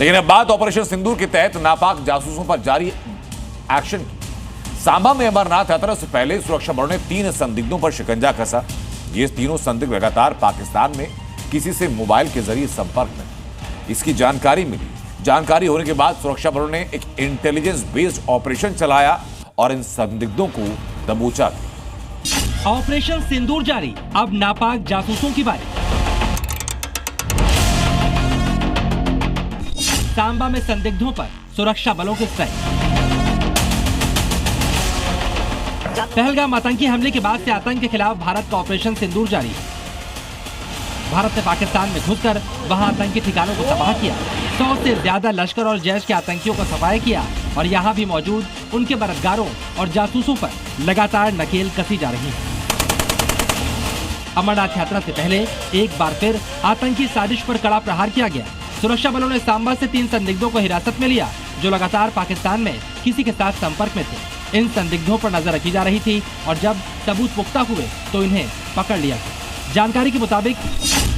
लेकिन अब बात ऑपरेशन सिंदूर के तहत नापाक जासूसों पर जारी एक्शन की। सांबा में अमरनाथ यात्रा से पहले सुरक्षा बलों ने 3 संदिग्धों पर शिकंजा कसा। ये तीनों संदिग्ध लगातार पाकिस्तान में किसी से मोबाइल के जरिए संपर्क में, इसकी जानकारी मिली। जानकारी होने के बाद सुरक्षा बलों ने एक इंटेलिजेंस बेस्ड ऑपरेशन चलाया और इन संदिग्धों को दबोचा। ऑपरेशन सिंदूर जारी, अब नापाक जासूसों की बारी। सांबा में संदिग्धों पर सुरक्षा बलों के स्ट्राइक। पहलगाम आतंकी हमले के बाद से आतंक के खिलाफ भारत का ऑपरेशन सिंदूर जारी है। भारत ने पाकिस्तान में घुसकर वहां आतंकी ठिकानों को तबाह किया। 100 से ज्यादा लश्कर और जैश के आतंकियों को सफाया किया और यहाँ भी मौजूद उनके मददगारों और जासूसों पर लगातार नकेल कसी जा रही है। अमरनाथ यात्रा से पहले एक बार फिर आतंकी साजिश पर कड़ा प्रहार किया गया। सुरक्षा बलों ने सांबा से 3 संदिग्धों को हिरासत में लिया जो लगातार पाकिस्तान में किसी के साथ संपर्क में थे। इन संदिग्धों पर नजर रखी जा रही थी और जब सबूत पुख्ता हुए तो इन्हें पकड़ लिया गया। जानकारी के मुताबिक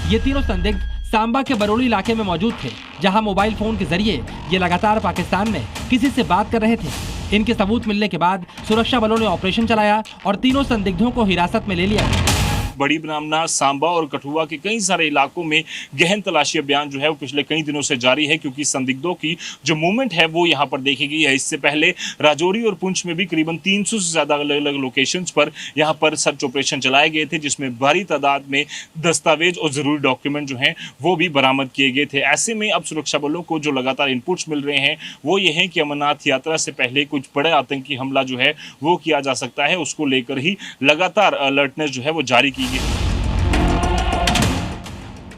ये तीनों संदिग्ध सांबा के बरोली इलाके में मौजूद थे, जहां मोबाइल फोन के जरिए ये लगातार पाकिस्तान में किसी से बात कर रहे थे। इनके सबूत मिलने के बाद सुरक्षा बलों ने ऑपरेशन चलाया और तीनों संदिग्धों को हिरासत में ले लिया। बड़ी ब्राह्मणा, सांबा और कठुआ के कई सारे इलाकों में गहन तलाशी अभियान जो है वो पिछले कई दिनों से जारी है, क्योंकि संदिग्धों की जो मूवमेंट है वो यहाँ पर देखी गई है। इससे पहले राजौरी और पुंछ में भी करीबन 300 से ज्यादा अलग अलग लोकेशंस पर यहाँ पर सर्च ऑपरेशन चलाए गए थे, जिसमें भारी तादाद में दस्तावेज और जरूरी डॉक्यूमेंट जो हैं वो भी बरामद किए गए थे। ऐसे में अब सुरक्षा बलों को जो लगातार इनपुट्स मिल रहे हैं वो ये है कि अमरनाथ यात्रा से पहले कुछ बड़े आतंकी हमला जो है वो किया जा सकता है, उसको लेकर ही लगातार अलर्टनेस जो है वो जारी की गई।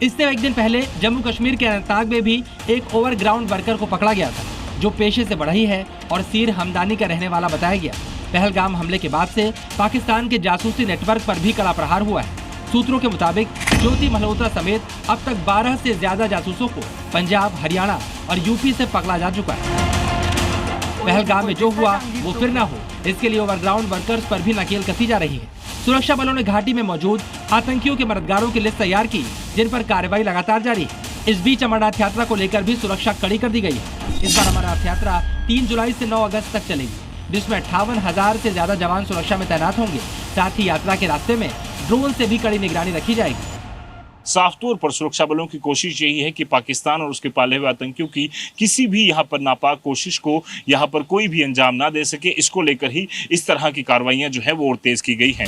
इससे एक दिन पहले जम्मू कश्मीर के अनंतनाग में भी एक ओवरग्राउंड वर्कर को पकड़ा गया था, जो पेशे से बढ़ई है और सीर हमदानी का रहने वाला बताया गया। पहलगाम हमले के बाद से पाकिस्तान के जासूसी नेटवर्क पर भी कड़ा प्रहार हुआ है। सूत्रों के मुताबिक ज्योति मल्होत्रा समेत अब तक 12 से ज्यादा जासूसों को पंजाब, हरियाणा और यूपी से पकड़ा जा चुका है। पहलगाम में जो हुआ वो फिर न हो, इसके लिए ओवरग्राउंड वर्कर्स पर भी नकेल कसी जा रही है। सुरक्षा बलों ने घाटी में मौजूद आतंकियों के मददगारों की लिस्ट तैयार की, जिन पर कार्रवाई लगातार जारी है। इस बीच अमरनाथ यात्रा को लेकर भी सुरक्षा कड़ी कर दी गई है। इस बार अमरनाथ यात्रा 3 जुलाई से 9 अगस्त तक चलेगी, जिसमें 58,000 से ज्यादा जवान सुरक्षा में तैनात होंगे। साथ ही यात्रा के रास्ते में ड्रोन से भी कड़ी निगरानी रखी जाएगी। साफ तौर पर सुरक्षा बलों की कोशिश यही है कि पाकिस्तान और उसके पाले हुए आतंकियों की किसी भी यहाँ पर नापाक कोशिश को यहाँ पर कोई भी अंजाम ना दे सके। इसको लेकर ही इस तरह की कार्रवाइयां जो है वो और तेज की गई हैं।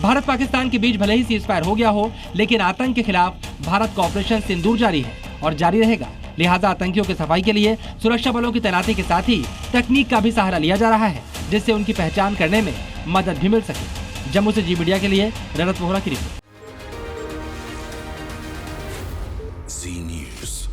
भारत पाकिस्तान के बीच भले ही सीजफायर हो गया हो, लेकिन आतंक के खिलाफ भारत का ऑपरेशन सिंदूर जारी है और जारी रहेगा। लिहाजा आतंकियों की सफाई के लिए सुरक्षा बलों की तैनाती के साथ ही तकनीक का भी सहारा लिया जा रहा है, जिससे उनकी पहचान करने में मदद भी मिल सके। जम्मू से जी मीडिया के लिए रजत वोहरा की रिपोर्ट। जी न्यूज़।